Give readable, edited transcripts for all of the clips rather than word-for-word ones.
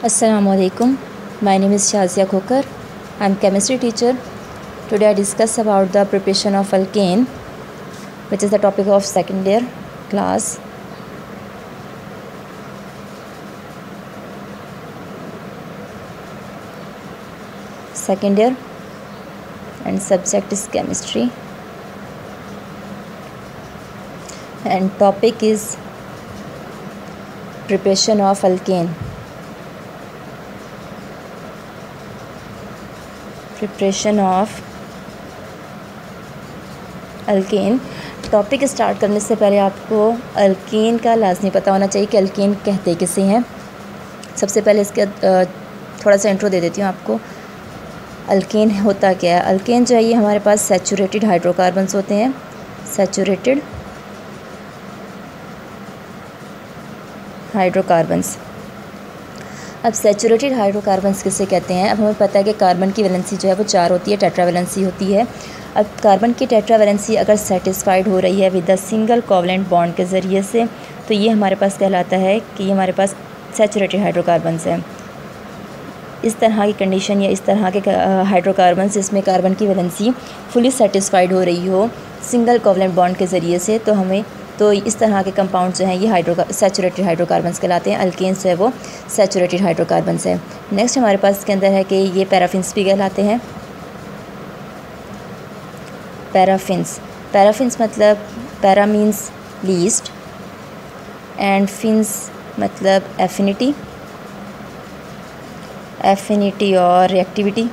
Assalamualaikum. My name is Shazia Khokar. I am chemistry teacher. Today I discuss about the preparation of alkane, which is the topic of second year class. Second year and subject is chemistry and topic is preparation of alkane. Preparation of alkane. Topic start करने से पहले आपको alkane का लाजमी पता होना चाहिए कि अल्केन कहते किसे हैं। सबसे पहले इसका थोड़ा सा इंट्रो दे देती हूँ आपको। अल्केन होता क्या है? अल्केन जो है ये हमारे पास सैचुरेटेड हाइड्रोकार्बन्स होते हैं। Saturated hydrocarbons. अब सैचुरेटेड हाइड्रोकार्बन्स किसे कहते हैं? अब हमें पता है कि कार्बन की वैलेंसी जो है वो 4 होती है, टेट्रावैलेंसी होती है। अब कार्बन की टेट्रावैलेंसी अगर सेटिस्फाइड हो रही है with a single covalent bond के ज़रिए से, तो ये हमारे पास कहलाता है कि ये हमारे पास सैचुरेटेड हाइड्रोकार्बन्स हैं। इस तरह की कंडीशन या इस तरह के हाइड्रोकार्बन्स जिसमें कार्बन की वैलेंसी फुली सेटिस्फाइड हो रही हो सिंगल कोवलेंट बॉन्ड के ज़रिए से, तो इस तरह के कंपाउंड जो हैं ये सैचुरेटेड हाइड्रोकार्बन्स कहलाते हैं। अल्केन्स जो है वो सैचुरेटेड हाइड्रोकार्बन्स है। नेक्स्ट हमारे पास इसके अंदर है कि ये पैराफिन्स भी कहलाते हैं। पैराफिन्स मतलब para means least and fins मतलब एफिनिटी और रिएक्टिविटी।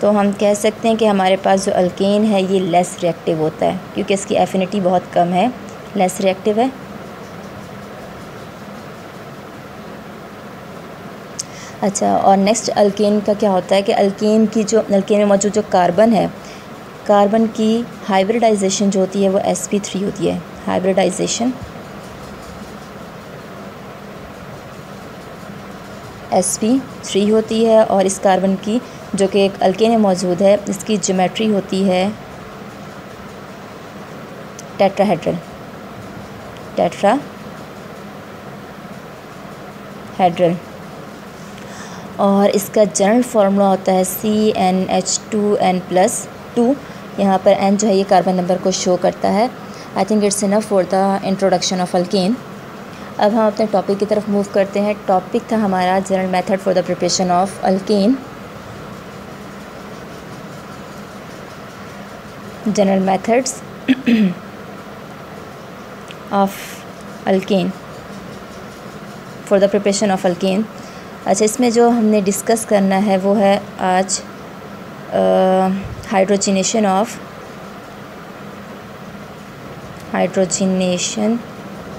तो हम कह सकते हैं कि हमारे पास जो अल्केन है ये लेस रिएक्टिव होता है क्योंकि इसकी एफिनिटी बहुत कम है, लेस रिएक्टिव है। अच्छा, और नेक्स्ट अल्केन का क्या होता है कि अल्केन में मौजूद जो कार्बन है, कार्बन की हाइब्रिडाइजेशन जो होती है वो sp3 होती है। हाइब्रिडाइजेशन sp3 होती है और इस कार्बन की जो कि एक अल्केन में मौजूद है इसकी ज्योमेट्री होती है टेट्राहेड्रल। और इसका जनरल फार्मूला होता है CnH2n+2। यहाँ पर n जो है ये कार्बन नंबर को शो करता है। I think it's enough for the introduction of alkane. अब हम अपने टॉपिक की तरफ मूव करते हैं। टॉपिक था हमारा general method for the preparation of alkane. General methods of alkane for the preparation of alkane. अच्छा, इसमें जो हमने डिस्कस करना है वो है आज हाइड्रोजिनेशन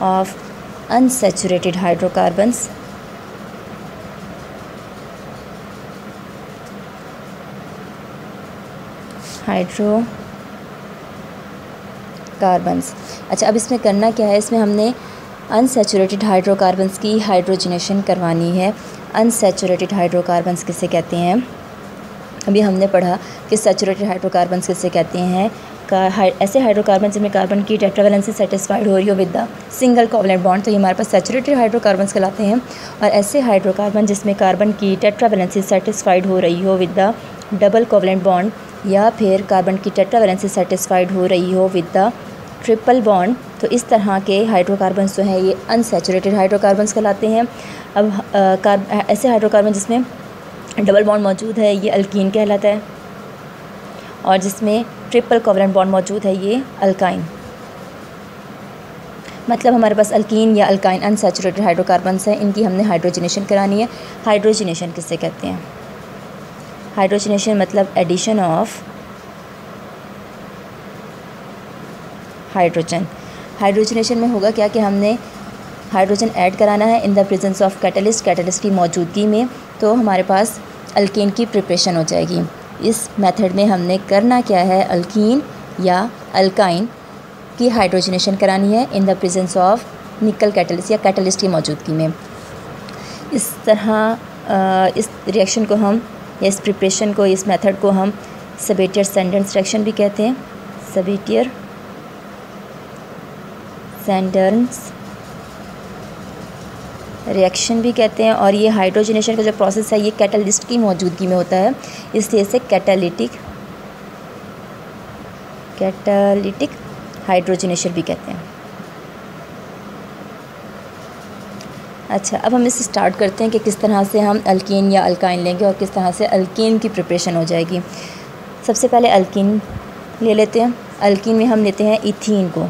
ऑफ अनसैचुरेटेड हाइड्रोकार्बन्स। अच्छा, अब इसमें करना क्या है? इसमें हमने अनसैचुरेटेड हाइड्रोकार्बन्स की हाइड्रोजिनेशन करवानी है। अनसैचुरेटेड हाइड्रोकार्बन्स किसे कहते हैं? अभी हमने पढ़ा कि सैचुरेटेड हाइड्रोकार्बन्स किसे कहते हैं। ऐसे हाइड्रोकार्बन जिनमें कार्बन की टेट्रावैलेंसी सेटिस्फाइड हो रही हो with the single covalent bond, तो ये हमारे पास सैचुरेटेड हाइड्रोकार्बन्स कहलाते हैं। और ऐसे हाइड्रोकार्बन जिसमें कार्बन की टेट्रावैलेंसी सेटिस्फाइड हो रही हो with the double covalent bond, या फिर कार्बन की टेट्रावैलेंसी सेटिस्फाइड हो रही हो विद द ट्रिपल बॉन्ड, तो इस तरह के हाइड्रोकार्बन्स जो हैं ये अनसैचुरेटेड हाइड्रोकार्बन्स कहलाते हैं। अब ऐसे हाइड्रोकार्बन जिसमें डबल बॉन्ड मौजूद है ये अल्कीन कहलाता है, और जिसमें ट्रिपल कोवलेंट बॉन्ड मौजूद है ये अल्काइन। मतलब हमारे पास अल्कीन या अल्काइन अनसैचुरेटेड हाइड्रोकार्बन्स हैं, इनकी हमने हाइड्रोजिनेशन करानी है। हाइड्रोजिनेशन किससे कहते हैं? हाइड्रोजिनेशन मतलब एडिशन ऑफ हाइड्रोजन। हाइड्रोजिनेशन में होगा क्या कि हमने हाइड्रोजन ऐड कराना है in the presence of catalyst की मौजूदगी में, तो हमारे पास अल्केन की प्रिपरेशन हो जाएगी। इस मेथड में हमने करना क्या है? अल्कीन या अल्काइन की हाइड्रोजिनेशन करानी है in the presence of nickel catalyst या कैटलिस्ट की मौजूदगी में। इस तरह इस रिएक्शन को हम या इस प्रिपरेशन को, इस मेथड को हम सबेटियर-सैंडर्स रिएक्शन भी कहते हैं। सबेटियर-सैंडर्स रिएक्शन भी कहते हैं। और ये हाइड्रोजनेशन का जो प्रोसेस है ये कैटलिस्ट की मौजूदगी में होता है, इसलिए इसे कैटालिटिक हाइड्रोजनेशन भी कहते हैं। अच्छा, अब हम इसे स्टार्ट करते हैं कि किस तरह से हम अल्कीन या अल्काइन लेंगे और किस तरह से अल्कीन की प्रिपरेशन हो जाएगी। सबसे पहले अल्कीन ले लेते हैं। अल्कीन में हम लेते हैं इथीन को।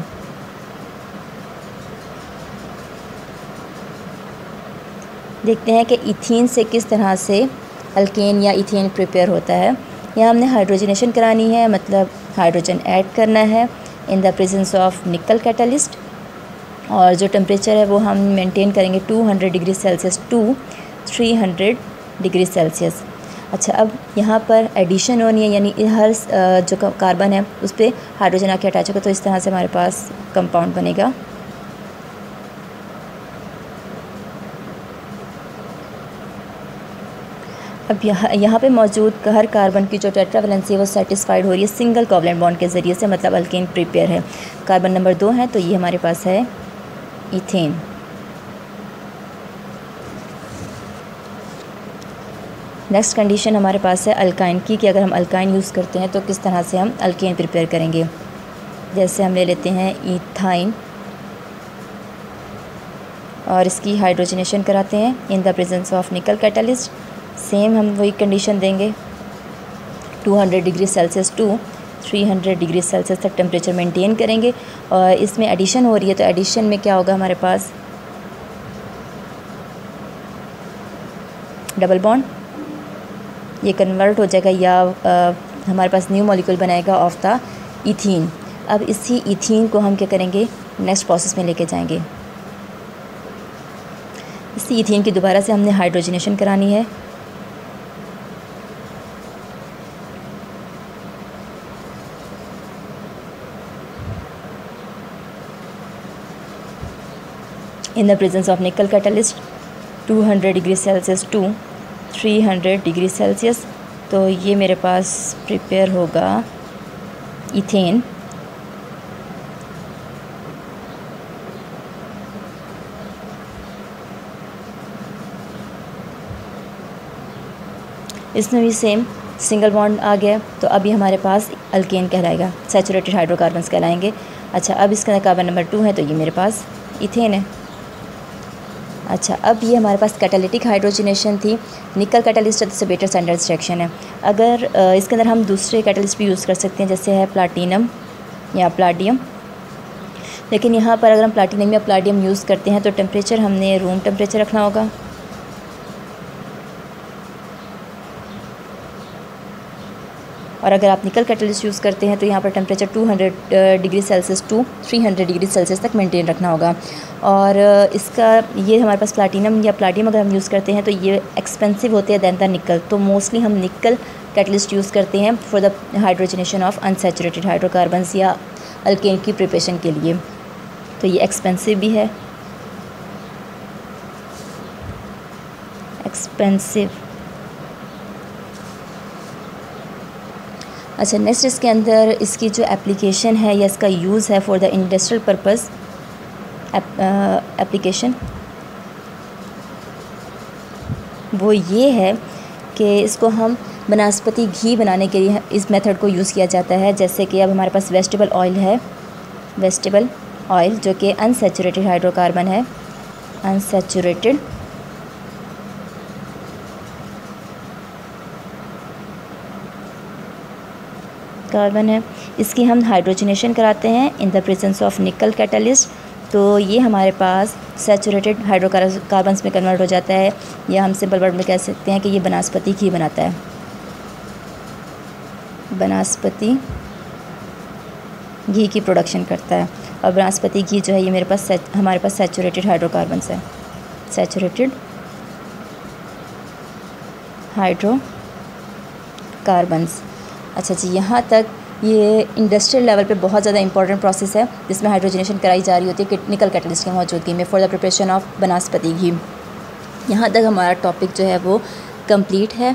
देखते हैं कि इथीन से किस तरह से अल्केन या इथेन प्रिपेयर होता है। यहाँ हमने हाइड्रोजनेशन करानी है, मतलब हाइड्रोजन ऐड करना है in the presence of nickel catalyst. और जो टेम्परेचर है वो हम मेंटेन करेंगे 200 degree Celsius to 300 degree Celsius. अच्छा, अब यहाँ पर एडिशन होनी है, यानी हर जो कार्बन है उस पर हाइड्रोजन आके अटैच होगा, तो इस तरह से हमारे पास कंपाउंड बनेगा। अब यहाँ पे मौजूद हर कार्बन की जो टेट्रावैलेंसी है वो सेटिस्फाइड हो रही है सिंगल कोवलेंट बॉन्ड के ज़रिए से, मतलब अल्केन प्रिपेयर है। कार्बन नंबर 2 है, तो ये हमारे पास है इथेन। नेक्स्ट कंडीशन हमारे पास है अल्काइन की, कि अगर हम अल्काइन यूज़ करते हैं तो किस तरह से हम अल्केन प्रिपेयर करेंगे। जैसे हम ले लेते हैं इथाइन और इसकी हाइड्रोजनेशन कराते हैं in the presence of nickel catalyst. Same हम वही कंडीशन देंगे, 200 degree Celsius to 300 degree Celsius तक टेम्परेचर मेंटेन करेंगे। और इसमें एडिशन हो रही है, तो एडिशन में क्या होगा, हमारे पास डबल बॉन्ड ये कन्वर्ट हो जाएगा या हमारे पास न्यू मॉलिक्यूल बनाएगा ऑफ द इथीन। अब इसी इथीन को हम क्या करेंगे, नेक्स्ट प्रोसेस में लेके जाएंगे। इसी इथीन की दोबारा से हमने हाइड्रोजनेशन करानी है। In the presence of nickel catalyst 200 degree Celsius to 300 degree Celsius. तो ये मेरे पास प्रिपेयर होगा इथेन। इसमें भी सेम सिंगल बॉन्ड आ गया, तो अभी हमारे पास अल्केन कहलाएगा, सैचुरेटेड हाइड्रोकार्बन्स कहलाएंगे। अच्छा, अब इसके अंदर कार्बन नंबर 2 है, तो ये मेरे पास इथेन है। अच्छा, अब ये हमारे पास कैटालिटिक हाइड्रोजनेशन थी। निकल कैटलिस्ट है तो बेटर स्टैंडर्ड रिएक्शन है। अगर इसके अंदर हम दूसरे कैटलिस्ट भी यूज़ कर सकते हैं, जैसे है प्लाटिनम या प्लाटियम। लेकिन यहाँ पर अगर हम प्लाटिनम या प्लाटियम यूज़ करते हैं तो टेम्परेचर हमने रूम टेम्परेचर रखना होगा। और अगर आप निकल कैटलिस्ट यूज़ करते हैं तो यहाँ पर temperature 200 degree Celsius to 300 degree Celsius तक मेंटेन रखना होगा। और इसका ये हमारे पास प्लाटिनम या प्लाटियम अगर हम यूज़ करते हैं तो ये एक्सपेंसिव होते हैं दैन द निकल, तो मोस्टली हम निकल कैटलिस्ट यूज़ करते हैं for the hydrogenation of unsaturated hydrocarbons या अल्केन की प्रिपरेशन के लिए। तो ये एक्सपेंसिव भी है, एक्सपेंसिव। अच्छा, नेक्स्ट इसके अंदर इसकी जो एप्लीकेशन है या इसका यूज़ है for the industrial purpose application, वो ये है कि इसको हम वनस्पति घी बनाने के लिए इस मेथड को यूज़ किया जाता है। जैसे कि अब हमारे पास वेजिटेबल ऑयल है, वेजिटेबल ऑयल जो कि अनसैचुरेटेड हाइड्रोकार्बन है, अनसैचुरेटेड कार्बन है। इसकी हम हाइड्रोजनेशन कराते हैं in the presence of nickel catalyst, तो ये हमारे पास सैचुरेटेड हाइड्रोकार्बन्स में कन्वर्ट हो जाता है, या हम सिंपल वर्ड में कह सकते हैं कि ये वनस्पति घी बनाता है, वनस्पति घी की प्रोडक्शन करता है। और वनस्पति घी जो है ये हमारे पास सैचुरेटेड हाइड्रोकार्बन्स है, सैचुरेटेड हाइड्रोकार्बन्स। अच्छा जी, यहाँ तक ये इंडस्ट्रियल लेवल पे बहुत ज़्यादा इंपॉर्टेंट प्रोसेस है जिसमें हाइड्रोजनेशन कराई जा रही होती है निकल कैटलिस्ट की मौजूदगी में फॉर द प्रिपरेशन ऑफ वनस्पति घी। यहाँ तक हमारा टॉपिक जो है वो कंप्लीट है।